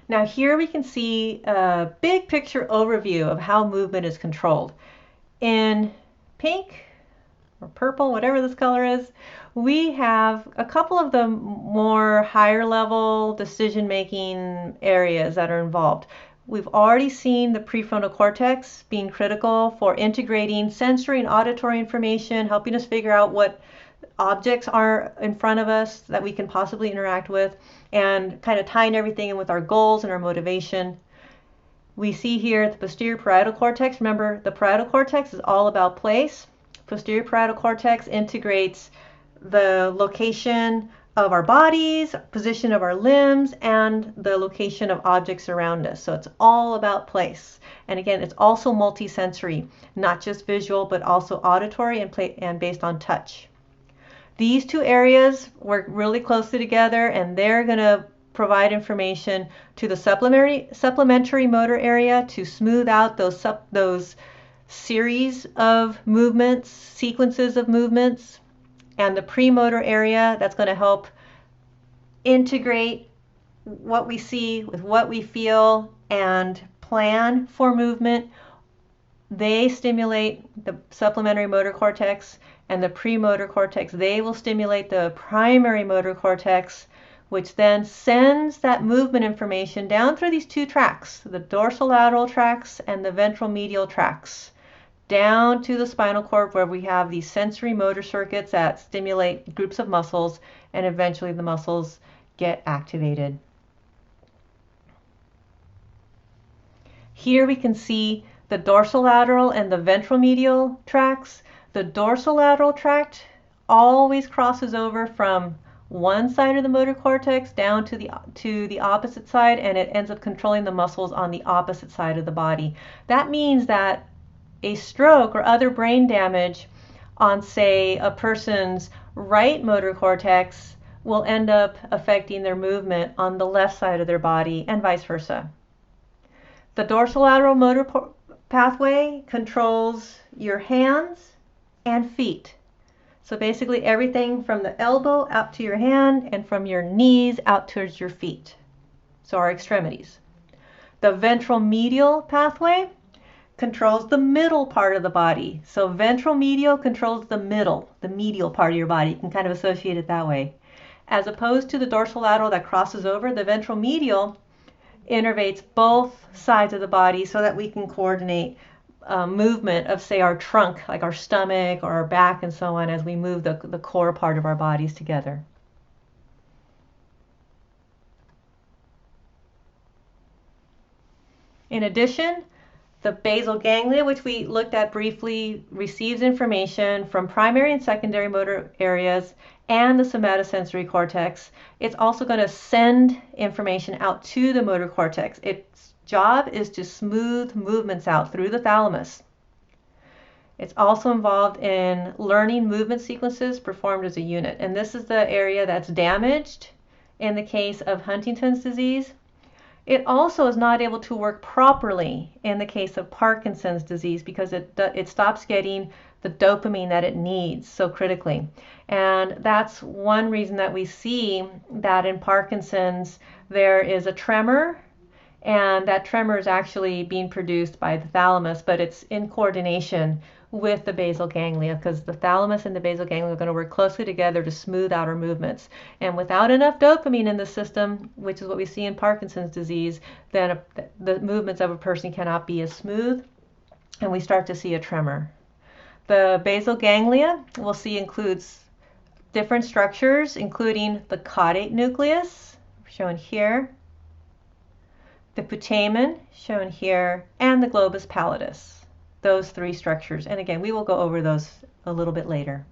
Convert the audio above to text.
Now here we can see a big picture overview of how movement is controlled. In pink or purple, whatever this color is, we have a couple of the more higher level decision-making areas that are involved. We've already seen the prefrontal cortex being critical for integrating sensory and auditory information, helping us figure out what objects are in front of us that we can possibly interact with, and kind of tying everything in with our goals and our motivation. We see here the posterior parietal cortex. Remember, the parietal cortex is all about place. Posterior parietal cortex integrates the location of our bodies, position of our limbs, and the location of objects around us. So it's all about place. And again, it's also multisensory, not just visual, but also auditory and based on touch. These two areas work really closely together, and they're going to provide information to the supplementary motor area to smooth out those series of movements, sequences of movements, and the premotor area that's going to help integrate what we see with what we feel and plan for movement. They stimulate the supplementary motor cortex, and the premotor cortex, they will stimulate the primary motor cortex, which then sends that movement information down through these two tracts, the dorsolateral tracts and the ventral medial tracts, down to the spinal cord, where we have these sensory motor circuits that stimulate groups of muscles, and eventually the muscles get activated. Here we can see the dorsolateral and the ventral medial tracts. The dorsolateral tract always crosses over from one side of the motor cortex down to the opposite side, and it ends up controlling the muscles on the opposite side of the body. That means that a stroke or other brain damage on, say, a person's right motor cortex will end up affecting their movement on the left side of their body, and vice versa. The dorsolateral motor pathway controls your hands and feet. So basically everything from the elbow out to your hand and from your knees out towards your feet. So our extremities. The ventral medial pathway controls the middle part of the body. So ventral medial controls the medial part of your body. You can kind of associate it that way. As opposed to the dorsolateral that crosses over, the ventral medial innervates both sides of the body so that we can coordinate movement of, say, our trunk, like our stomach or our back and so on, as we move the core part of our bodies together. In addition, the basal ganglia, which we looked at briefly, receives information from primary and secondary motor areas and the somatosensory cortex. It's also going to send information out to the motor cortex. Its job is to smooth movements out through the thalamus. It's also involved in learning movement sequences performed as a unit. And this is the area that's damaged in the case of Huntington's disease. It also is not able to work properly in the case of Parkinson's disease because it stops getting the dopamine that it needs so critically. And that's one reason that we see that in Parkinson's there is a tremor, and that tremor is actually being produced by the thalamus, but it's in coordination with the basal ganglia, because the thalamus and the basal ganglia are going to work closely together to smooth out our movements. And without enough dopamine in the system, which is what we see in Parkinson's disease, then the movements of a person cannot be as smooth, and we start to see a tremor. The basal ganglia we'll see includes different structures, including the caudate nucleus, shown here, the putamen, shown here, and the globus pallidus. Those three structures. And again, we will go over those a little bit later.